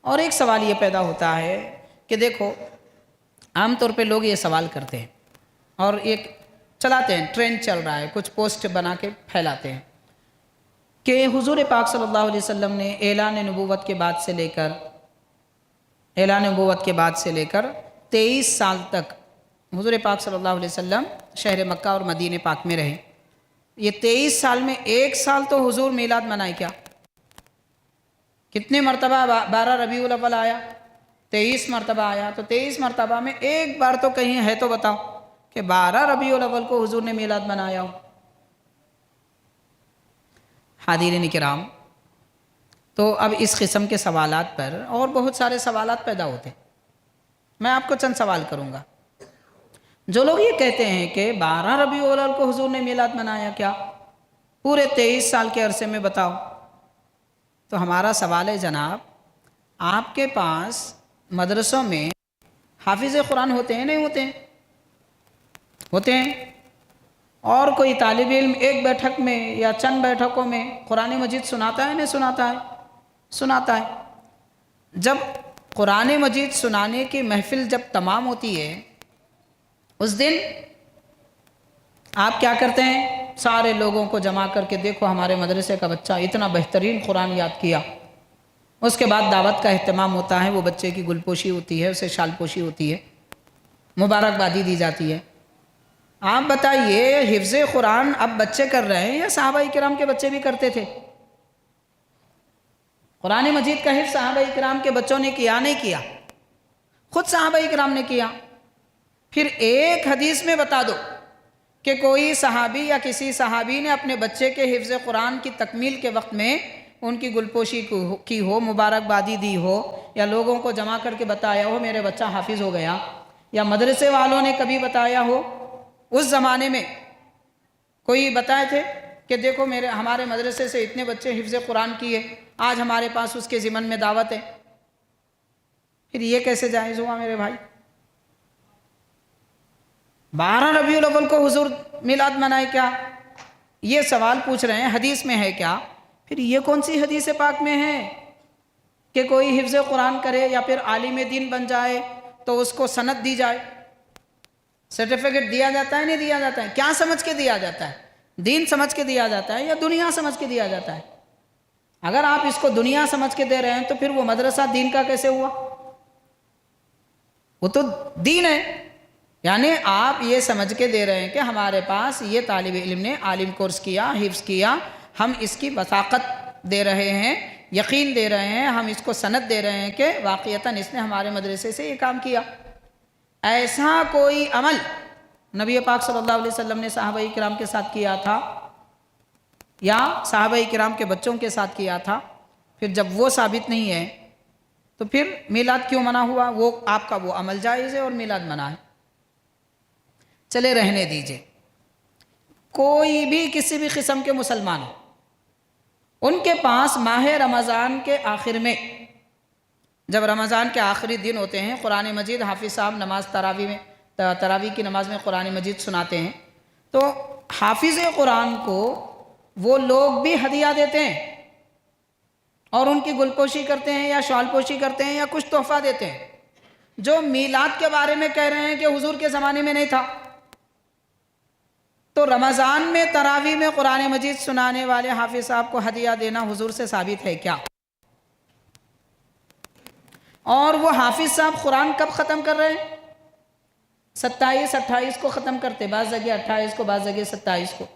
اور ایک سوال یہ پیدا ہوتا ہے کہ دیکھو عام طور پہ لوگ یہ سوال کرتے ہیں اور ایک چلاتے ہیں، ٹرینڈ چل رہا ہے، کچھ پوسٹ بنا کے پھیلاتے ہیں کہ حضور پاک صلی اللہ علیہ وسلم نے اعلان نبوت کے بعد سے لے کر 23 سال تک حضور پاک صلی اللہ علیہ وسلم شہر مکہ اور مدینہ پاک میں رہے۔ یہ 23 سال میں ایک سال تو حضور میلاد منائے کیا؟ کتنے مرتبہ 12 ربیع الاول آیا؟ 23 مرتبہ آیا، تو 23 مرتبہ میں ایک بار تو کہیں ہے تو بتاؤ کہ 12 ربیع الاول کو حضور نے میلاد منایا ہو۔ حاضرین کرام، تو اب اس قسم کے سوالات پر اور بہت سارے سوالات پیدا ہوتے ہیں۔ میں آپ کو چند سوال کروں گا۔ جو لوگ یہ کہتے ہیں کہ 12 ربیع الاول کو حضور نے میلاد منایا کیا؟ پورے 23 سال کے عرصے میں بتاؤ۔ تو ہمارا سوال ہے جناب، آپ کے پاس مدرسوں میں حافظ قرآن ہوتے ہیں نہیں ہوتے ہیں؟ ہوتے ہیں۔ اور کوئی طالب علم ایک بیٹھک میں یا چند بیٹھکوں میں قرآن مجید سناتا ہے نہیں سناتا ہے؟ سناتا ہے۔ جب قرآن مجید سنانے کی محفل جب تمام ہوتی ہے، اس دن آپ کیا کرتے ہیں؟ سارے لوگوں کو جمع کر کے دیکھو ہمارے مدرسے کا بچہ اتنا بہترین قرآن یاد کیا۔ اس کے بعد دعوت کا اہتمام ہوتا ہے، وہ بچے کی گل پوشی ہوتی ہے، اسے شال پوشی ہوتی ہے، مبارکبادی دی جاتی ہے۔ آپ بتائیے حفظ قرآن اب بچے کر رہے ہیں یا صحابہ کرام کے بچے بھی کرتے تھے؟ قرآن مجید کا حفظ صحابہ کرام کے بچوں نے کیا نہیں کیا؟ خود صحابہ کرام نے کیا۔ پھر ایک حدیث میں بتا دو کہ کوئی صحابی یا کسی صحابی نے اپنے بچے کے حفظ قرآن کی تکمیل کے وقت میں ان کی گلپوشی کی ہو، مبارکبادی دی ہو، یا لوگوں کو جمع کر کے بتایا ہو میرے بچہ حافظ ہو گیا، یا مدرسے والوں نے کبھی بتایا ہو؟ اس زمانے میں کوئی بتائے تھے کہ دیکھو ہمارے مدرسے سے اتنے بچے حفظ قرآن کیے، آج ہمارے پاس اس کے ضمن میں دعوت ہے؟ پھر یہ کیسے جائز ہوا میرے بھائی؟ 12 ربیع الاول کو حضور میلاد منائے کیا؟ یہ سوال پوچھ رہے ہیں حدیث میں ہے کیا؟ پھر یہ کون سی حدیث پاک میں ہے کہ کوئی حفظ قرآن کرے یا پھر عالم دین بن جائے تو اس کو سند دی جائے، سرٹیفکیٹ دیا جاتا ہے نہیں دیا جاتا ہے؟ کیا سمجھ کے دیا جاتا ہے؟ دین سمجھ کے دیا جاتا ہے یا دنیا سمجھ کے دیا جاتا ہے؟ اگر آپ اس کو دنیا سمجھ کے دے رہے ہیں تو پھر وہ مدرسہ دین کا کیسے ہوا؟ وہ تو دین ہے۔ یعنی آپ یہ سمجھ کے دے رہے ہیں کہ ہمارے پاس یہ طالب علم نے عالم کورس کیا، حفظ کیا، ہم اس کی وثاقت دے رہے ہیں، یقین دے رہے ہیں، ہم اس کو سند دے رہے ہیں کہ واقعتاً اس نے ہمارے مدرسے سے یہ کام کیا۔ ایسا کوئی عمل نبی پاک صلی اللہ علیہ وسلم نے صحابہ کرام کے ساتھ کیا تھا یا صحابہ کرام کے بچوں کے ساتھ کیا تھا؟ پھر جب وہ ثابت نہیں ہے تو پھر میلاد کیوں منع ہوا؟ وہ آپ کا وہ عمل جائز ہے اور میلاد منع ہے۔ چلے رہنے دیجئے، کوئی بھی کسی بھی قسم کے مسلمان ان کے پاس ماہ رمضان کے آخر میں، جب رمضان کے آخری دن ہوتے ہیں، قرآن مجید حافظ صاحب نماز تراویح کی نماز میں قرآن مجید سناتے ہیں، تو حافظ قرآن کو وہ لوگ بھی ہدیہ دیتے ہیں اور ان کی گلپوشی کرتے ہیں یا شال پوشی کرتے ہیں یا کچھ تحفہ دیتے ہیں، جو میلاد کے بارے میں کہہ رہے ہیں کہ حضور کے زمانے میں نہیں تھا۔ تو رمضان میں تراویح میں قرآن مجید سنانے والے حافظ صاحب کو ہدیہ دینا حضور سے ثابت ہے کیا؟ اور وہ حافظ صاحب قرآن کب ختم کر رہے ہیں؟ 27 28 کو ختم کرتے، بعض جگہ 28 کو، بعض جگہ 27 کو۔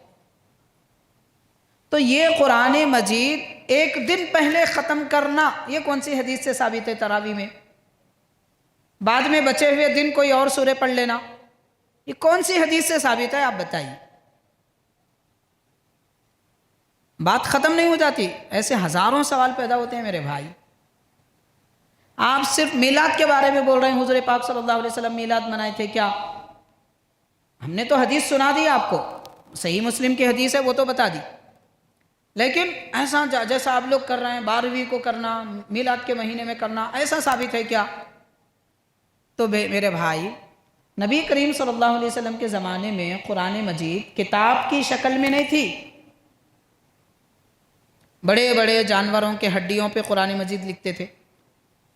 تو یہ قرآن مجید ایک دن پہلے ختم کرنا، یہ کون سی حدیث سے ثابت ہے؟ تراویح میں بعد میں بچے ہوئے دن کوئی اور سورہ پڑھ لینا، یہ کون سی حدیث سے ثابت ہے؟ آپ بتائیے۔ بات ختم نہیں ہو جاتی، ایسے ہزاروں سوال پیدا ہوتے ہیں میرے بھائی۔ آپ صرف میلاد کے بارے میں بول رہے ہیں، حضور پاک صلی اللہ علیہ وسلم میلاد منائے تھے کیا؟ ہم نے تو حدیث سنا دی آپ کو، صحیح مسلم کی حدیث ہے وہ تو بتا دی، لیکن ایسا جیسا آپ لوگ کر رہے ہیں 12ویں کو کرنا، میلاد کے مہینے میں کرنا، ایسا ثابت ہے کیا؟ تو میرے بھائی، نبی کریم صلی اللہ علیہ وسلم کے زمانے میں قرآن مجید کتاب کی شکل میں نہیں تھی، بڑے بڑے جانوروں کے ہڈیوں پہ قرآن مجید لکھتے تھے،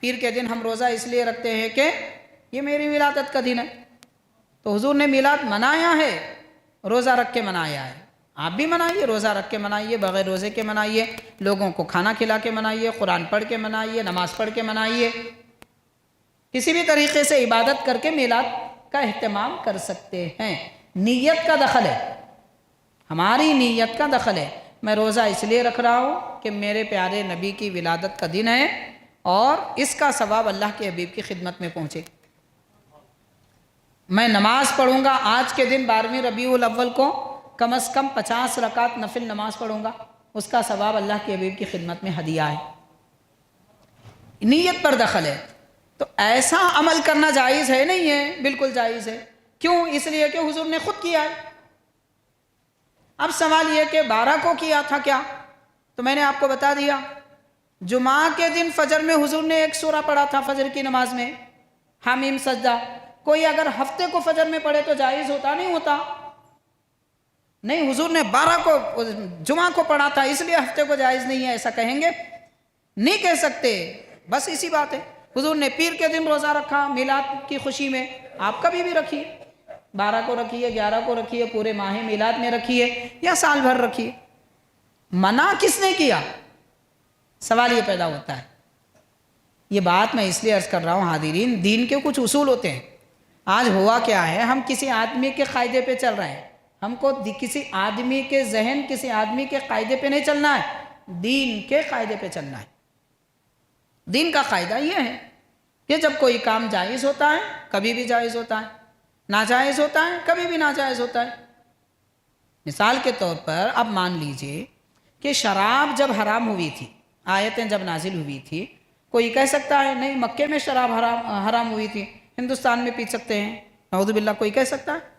پیر کے دن ہم روزہ اس لیے رکھتے ہیں کہ یہ میری ولادت کا دن ہے، تو حضور نے میلاد منایا ہے، روزہ رکھ کے منایا ہے۔ آپ بھی منائیے، روزہ رکھ کے منائیے، بغیر روزے کے منائیے، لوگوں کو کھانا کھلا کے منائیے، قرآن پڑھ کے منائیے، نماز پڑھ کے منائیے، کسی بھی طریقے سے عبادت کر کے میلاد کا اہتمام کر سکتے ہیں۔ نیت کا دخل ہے، ہماری نیت کا دخل ہے۔ میں روزہ اس لیے رکھ رہا ہوں کہ میرے پیارے نبی کی ولادت کا دن ہے اور اس کا ثواب اللہ کے حبیب کی خدمت میں پہنچے۔ میں نماز پڑھوں گا آج کے دن 12ویں ربیع الاول کو کم از کم 50 رکعت نفل نماز پڑھوں گا، اس کا ثواب اللہ کے حبیب کی خدمت میں ہدیہ ہے۔ نیت پر دخل ہے، تو ایسا عمل کرنا جائز ہے نہیں ہے؟ بالکل جائز ہے۔ کیوں؟ اس لیے کہ حضور نے خود کیا ہے۔ اب سوال یہ کہ 12 کو کیا تھا کیا؟ تو میں نے آپ کو بتا دیا، جمعہ کے دن فجر میں حضور نے ایک سورہ پڑھا تھا فجر کی نماز میں، حامیم سجدہ۔ کوئی اگر ہفتے کو فجر میں پڑھے تو جائز ہوتا نہیں ہوتا؟ نہیں، حضور نے 12 کو جمعہ کو پڑھا تھا اس لیے ہفتے کو جائز نہیں ہے، ایسا کہیں گے؟ نہیں کہہ سکتے، بس اسی بات ہے۔ حضور نے پیر کے دن روزہ رکھا میلاد کی خوشی میں، آپ کبھی بھی رکھیے، 12 کو رکھیے، 11 کو رکھیے، پورے ماہ میلاد میں رکھیے یا سال بھر رکھیے۔ منع کس نے کیا؟ سوال یہ پیدا ہوتا ہے۔ یہ بات میں اس لیے عرض کر رہا ہوں حاضرین، دین کے کچھ اصول ہوتے ہیں۔ آج ہوا کیا ہے، ہم کسی آدمی کے قاعدے پہ چل رہے ہیں، ہم کو کسی آدمی کے ذہن، کسی آدمی کے قاعدے پہ نہیں چلنا ہے، دین کے قاعدے پہ چلنا ہے۔ دین کا قاعدہ یہ ہے کہ جب کوئی کام جائز ہوتا ہے کبھی بھی جائز ہوتا ہے، ناجائز ہوتا ہے کبھی بھی ناجائز ہوتا ہے۔ مثال کے طور پر اب مان لیجئے کہ شراب جب حرام ہوئی تھی، آیتیں جب نازل ہوئی تھی، کوئی کہہ سکتا ہے نہیں مکے میں شراب حرام ہوئی تھی، ہندوستان میں پی سکتے ہیں؟ نعوذ باللہ، کوئی کہہ سکتا ہے؟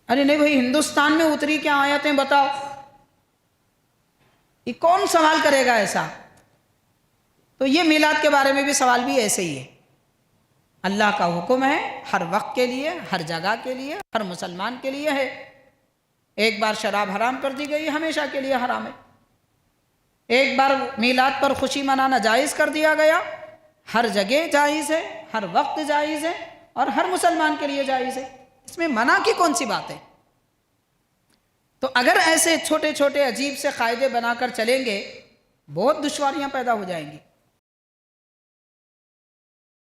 ارے نہیں بھائی، ہندوستان میں اتری کیا آیتیں بتاؤ؟ یہ کون سوال کرے گا ایسا؟ تو یہ میلاد کے بارے میں بھی سوال بھی ایسے ہی ہے۔ اللہ کا حکم ہے، ہر وقت کے لیے، ہر جگہ کے لیے، ہر مسلمان کے لیے ہے۔ ایک بار شراب حرام کر دی گئی، ہمیشہ کے لیے حرام ہے۔ ایک بار میلاد پر خوشی منانا جائز کر دیا گیا، ہر جگہ جائز ہے، ہر وقت جائز ہے اور ہر مسلمان کے لیے جائز ہے۔ اس میں منع کی کون سی بات ہے؟ تو اگر ایسے چھوٹے چھوٹے عجیب سے قاعدے بنا کر چلیں گے، بہت دشواریاں پیدا ہو جائیں گی۔